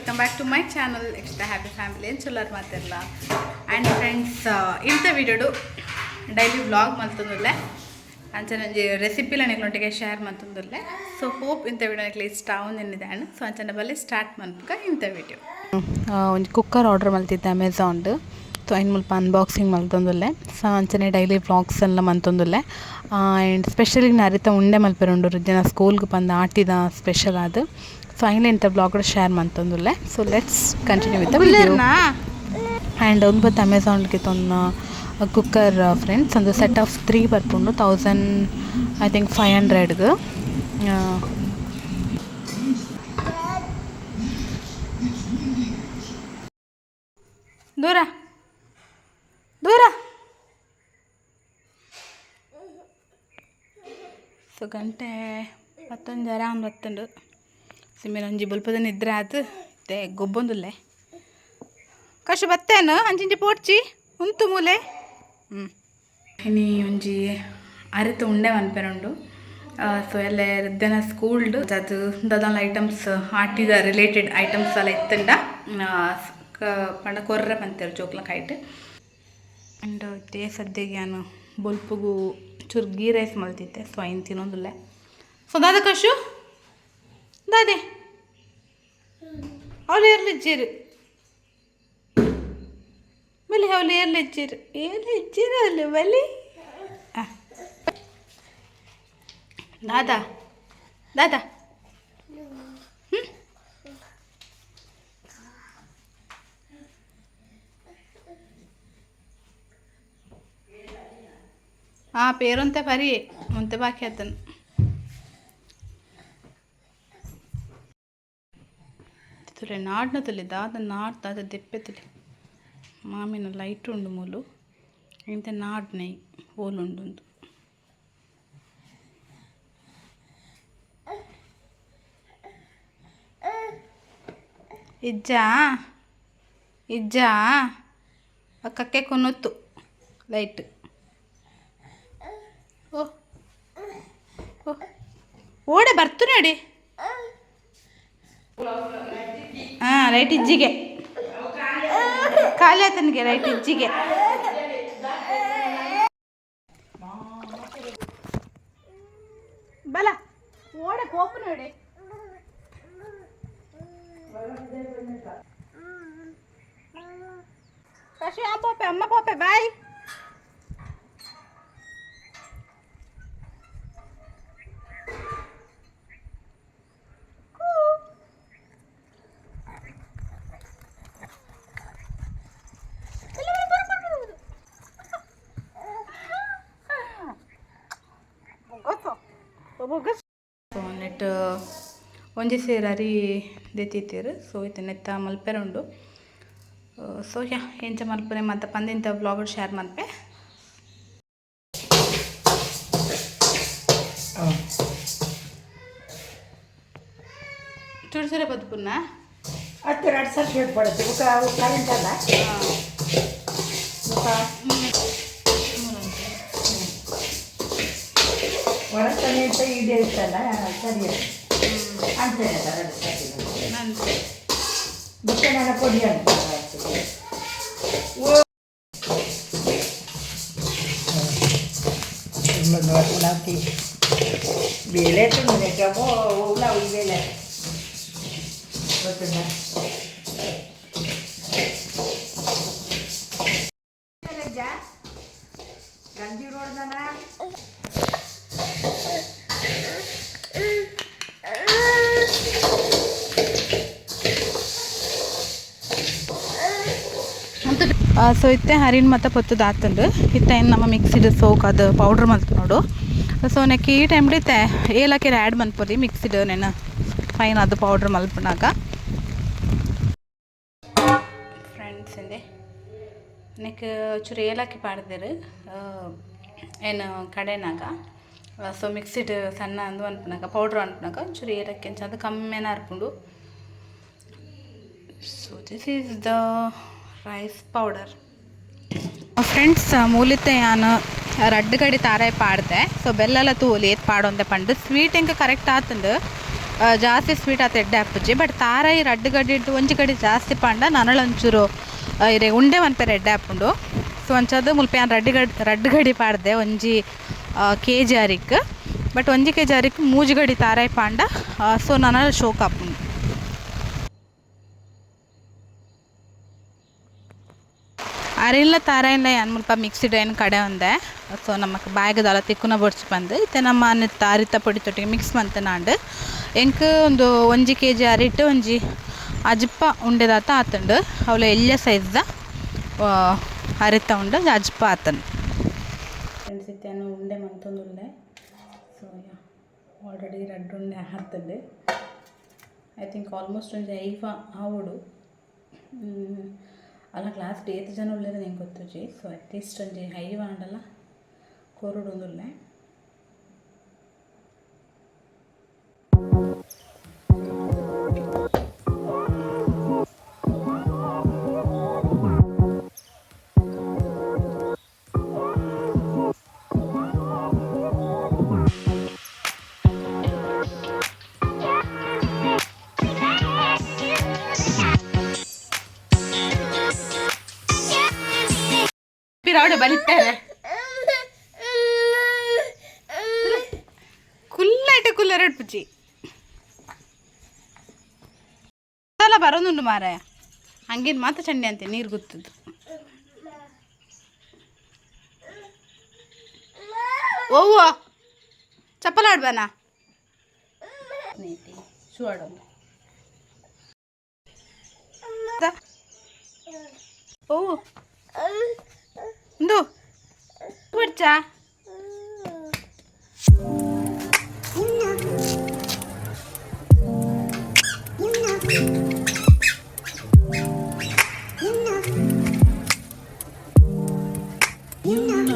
Welcome back to my channel extra happy family ಏನು ಚಲೋರ್ ಮಾತಿರಲ್ಲ and friends ಇಂಥ ವಿಡಿಯೋಡು daily vlog ಮಲ್ತಂದುಲ್ಲೆ ಅಂಚೆ ನಂಗೆ ರೆಸಿಪಿಲ ನಿಗಳೊಟ್ಟಿಗೆ ಶೇರ್ ಮಲ್ತಂದುಲ್ಲೆ ಸೊ ಹೋಪ್ ಇಂಥ ವಿಡಿಯೋ ಇಷ್ಟ ಆവുന്നിದೆ ಆ್ಯಂಡ್ ಸೊ ಅಂಚನೆ ಬಲ್ಲಿ ಸ್ಟಾರ್ಟ್ ಮನ್ಪುಗ ಇಂಥ ವಿಡಿಯೋ ಒಂದು ಕುಕ್ಕರ್ ಆರ್ಡರ್ ಮಲ್ತಿದ್ದೆ ಅಮೆಝಾನ್ದು ಸೊ ಐನು ಮುಲ್ಪ ಅನ್ಬಾಕ್ಸಿಂಗ್ ಮಲ್ತೊಂದುಲ್ಲೆ ಸೊ ಅಂಚನೆ ಡೈಲಿ ವ್ಲಾಗ್ಸ್ ಎಲ್ಲ ಮಂತೊಂದುಲ್ಲೆ ಆ್ಯಂಡ್ ಸ್ಪೆಷಲಿ ಅರಿತ ಉಂಡೆ ಮಲ್ಪೆರುಂಡು ರುದ್ದಿನ ಸ್ಕೂಲ್ಗೆ ಬಂದು ಆಟಿದ ಸ್ಪೆಷಲ್ ಅದು ಸೊ ಐನು ಇಂಥ ಬ್ಲಾಗ್ ಶೇರ್ ಮಂತೊಂದುಲ್ಲೆ so let's continue with the video and ಒಂದು ಬತ್ತು ಅಮೆಝಾನ್ಗೆ ತೊಂದು ಕುಕ್ಕರ್ ಫ್ರೆಂಡ್ಸ್ ಒಂದು ಸೆಟ್ ಆಫ್ 3 ಬರ್ಪುಂಡು 1000 ಐ ಥಿಂಕ್ 500ಗೆ ದೂರ ದೂರ ಸೊ ಗಂಟೆ 11 ಆರಾಮ್ ಬತ್ತುಂಡು ಸಿಮ್ಮಿನ ಒಂಜಿ ಬುಲ್ಪದ ನಿದ್ರೆ ಆತು ಮತ್ತೆ ಗೊಬ್ಬೊಂದುಲ್ಲೆ ಕಷ್ಟ ಬತ್ತೇನು ಅಂಚಿಂಚಿ ಪೋಡ್ಚಿ ಉಂತು ಮೂಲೆ ಇನಿ ಒಂಜಿ ಅರಿತ ಉಂಡೆ ಮನ್ಪೆರುಂಡು ಸೊ ಎಲ್ಲ ರಿದ್ದನ ಸ್ಕೂಲ್ಡ್ ಅದು ದಾದಾನ ಐಟಮ್ಸ್ ಆಟಿದ ರಿಲೇಟೆಡ್ ಐಟಮ್ಸ್ ಎಲ್ಲ ಇತ್ತಂಡ ಪಂಡ ಕೊರ್ರೆ ಬಂತೇರು ಜೋಕ್ಲ ಕೈಟ್ ಆ್ಯಂಡ್ ಇತ್ತೆ ಸದ್ಯಗೆ ನಾನು ಬೊಲ್ಪುಗು ಚೂರು ಗೀ ರೈಸ್ ಮಲ್ತಿದ್ದೆ ಸೊ ಐನು ತಿನ್ನೋದಿಲ್ಲ ಸೊ ದಾದ ಕಶು ದಾದೆ ಅವಳು ಇರ್ಲಿಜ್ಜೀರು ಬಲಿ ಅವಳು ಇರ್ಲಿಜ್ಜೀರು ಇರ್ಲಿಜ್ಜೀರು ಅಲ್ಲ ಬಲಿ ದಾದಾ ದಾದಾ పేరుంతే పరి ఉంతే బాకీ అతను ತುಲೆ ನಾಡ್ನ ತುಲೆ ದಾದ ನಾಡ್ ದಾದ ದೆಪ್ಪೆ ತುಲೆ ಮಾಮಿನ ಲೈಟ್ ಉಂಡು ಮೂಲು ಇಂತೆ ನಾಡ್ನೈ ಓಲುಂಡು ಇಜ್ಜಾ ಇಜ್ಜಾ ಅಕ್ಕಕ್ಕೆ ಕೊನ್ನೊತ್ತು ಲೈಟ್ ಓಡೆ ಬರ್ತು ನೋಡಿ ಹಾಂ ರೈಟ್ ಇಜ್ಜಿಗೆ ಖಾಲಿ ಆತನಿಗೆ ರೈಟ್ ಇಜ್ಜಿಗೆ ಬಲ ಓಡೆ ಕೋಪು ನೋಡಿ ಕಶಿ ಆ ಪೋಪೆ ಅಮ್ಮ ಪೋಪೆ ಬಾಯ್ ನೆಟ್ ಒಂಜಿ ಸೇರು ಅರಿ ದೆತ್ತಿತ್ತೀರು ಸೊ ಇದು ನೆತ್ತ ಮಲ್ಪೆರುಂಡು ಸೊ ಯಾ ಎಂಚ ಮಲ್ಪನೆ ಮತ್ತು ಪಂದಿಂತ ಬ್ಲಾಗ್ ಶೇರ್ ಮಲ್ಪೆ ಚುಡ್ಸರೆ ಬದುಕುನ್ನ ಹತ್ತು 2 ಸರ್ಫೇಟ್ ಪಡುತ್ತೆ ಕರೆಂಟ್ ಅಲ್ಲ ಹೊರತನೆ ಅಂತ ಇದೆ ಇರ್ತಲ್ಲ ಸರಿ ಅಂತೇನೆ ನಂತೆ ಮತ್ತೆ ನನ್ನ ಕೊಡಿ ಅಂತ ಉಲಾತಿ ಬೇಳೆ ತುಂಬಿಕೋ ಉಲಾ ಬೇಳೆ ಗೊತ್ತಿಲ್ಲ ಗಂಜಿ ನೋಡ್ದನ ಸೊ ಇತ್ತೆ ಹರಿನ್ ಮತ್ತು ಪೊತ್ತದು ಆತಂದು ಇತ್ತ ಏನು ನಮ್ಮ ಮಿಕ್ಸಿಡ್ ಸೋಕ್ ಅದು ಪೌಡ್ರ್ ಮಲ್ತು ನೋಡು ಸೊ ನೆಕ್ ಈ ಟೈಮ್ ಇತ್ತೆ ಏಲಕ್ಕಿ ಆ್ಯಡ್ ಮನ್ಪೊಲಿ ಮಿಕ್ಸಿಡ್ ನೆನ ಫೈನ್ ಅದು ಪೌಡ್ರ್ ಮಲ್ಪನಾಗ ಫ್ರೆಂಡ್ಸ್ ಇಂದೆ ನೆಕ್ ಚೂರು ಏಲಕ್ಕಿ ಪಾಡ್ದೇರು ಏನು ಕಡೆನಾಗ ಸೊ ಮಿಕ್ಸಿಡ್ ಸಣ್ಣ ಅಂದು ಅನ್ಪನಾಗ ಪೌಡ್ರ್ ಅನ್ಪನಾಗ ಚೂರು ಏಲಕ್ಕಿ ಅಂಚ ಅದು ಕಮ್ಮಿನ ಹರ್ಕೊಂಡು so this is the rice powder friends ಮೂಲತೆ ನಾನು ರಡ್ಡು ಕಡೆ ತಾರಾಯಿ ಪಾಡ್ದೆ ಸೊ ಬೆಲ್ಲೆಲ್ಲ ತೂಲಿ ಏತ್ ಪಾಡೊಂದೆ ಪಂಡು ಸ್ವೀಟ್ ಹೆಂಗೆ ಕರೆಕ್ಟ್ ಆತಂದು ಜಾಸ್ತಿ ಸ್ವೀಟ್ ಆತ ಎಡ್ಡೆ ಹಾಪುಜಿ ಬಟ್ ತಾರಾಯಿ ರಡ್ಡು ಗಡ್ಡಿ ಇಟ್ಟು ಒಂಜಿ ಗಡ್ಡಿ ಜಾಸ್ತಿ ಪಾಂಡ ನನಳಂಚೂರು ಇರೆ ಉಂಡೆ ಮನ್ಪೇರು ಎಡ್ಡೆ ಹಾಪುಂಡು ಸೊ ಅಂಚದು ಮುಲ್ಪ ನಾನು ರಡ್ಡು ಗಡಿ ಪಾಡ್ದೆ ಒಂಜಿ KG ಅರಿಕ್ ಬಟ್ 1 kg ಅರಿಕ್ 3 ಗಡಿ ತಾರಾಯಿ ಪಾಂಡ ಸೊ ನನಳ ಶೋಕ್ ಹಾಪುಂಡು. ಅರಿಲ್ಲ ತಾರಾಯಿಲ್ಲ ಏನು ಮುಲ್ಪ ಮಿಕ್ಸಿಡ್ ಏನು ಕಡೆ ಒಂದೆ ಸೊ ನಮಗೆ ಬಾಯಿಗದಲ್ಲ ತಿಕ್ಕುನ ಬಡ್ಸಿ ಬಂದು ಇತ್ತೆ ನಮ್ಮ ಅನ್ನತ್ತ ಅರಿತ ಪೊಡಿ ತೊಟ್ಟಿಗೆ ಮಿಕ್ಸ್ ಮಂತೆ ನಾಂಡು ಎಂಕ್ ಒಂದು 1 kg ಅರಿಟ್ಟು ಒಂಜಿ ಅಜ್ಪ ಉಂಡೆದಾತ ಆತಂಡು ಅವಳ ಎಲ್ಲ ಸೈಜ್ದ ಅರಿತ ಉಂಡು ಅಜ್ಪ ಆತಂಡು ಫ್ರೆಂಡ್ಸ್ ಇತ್ತೇನು ಉಂಡೆ ಮಂತೊಂದುಲ್ಲೆ ಸೊ ಆಲ್ರೆಡಿ 2 ಉಂಡೆ ಹಾತಂಡು ಐ ಥಿಂಕ್ ಆಲ್ಮೋಸ್ಟ್ ಒಂದು 5 ಆವಡು ಅಲ್ಲ ಕ್ಲಾಸ್ 8 ಜನ ಉಳ್ಳೇದು ನಂಗೆ ಗೊತ್ತುಜಿ ಸೊ ಅಟ್ಲೀಸ್ಟ್ ಒಂದು 5 ಆಂಡಲ್ಲ ಕೊರಡು ಒಂದುಲ್ಲೆ ಪಿರಾವಡೆ ಬಲಿತಾರೆ ಕುಲ್ಲಾಯ್ಟೆ ಕುಲ್ಲರೆಡ್ ಪುಚ್ಚಿ ಎಲ್ಲ ಬರೋದುಂಡು ಮಾರಾಯ ಹಂಗೇನು ಮಾತ್ರ ಚಂಡೆ ಅಂತೆ ನೀರು ಗೊತ್ತದ್ದು ಓವ್ವ ಚಪ್ಪಲ ಆಡ್ಬಾನ ನೀತಿ ಶೂ ಆಡೋದು ಓ ಇಂದು ಬರ್ಚಾ You know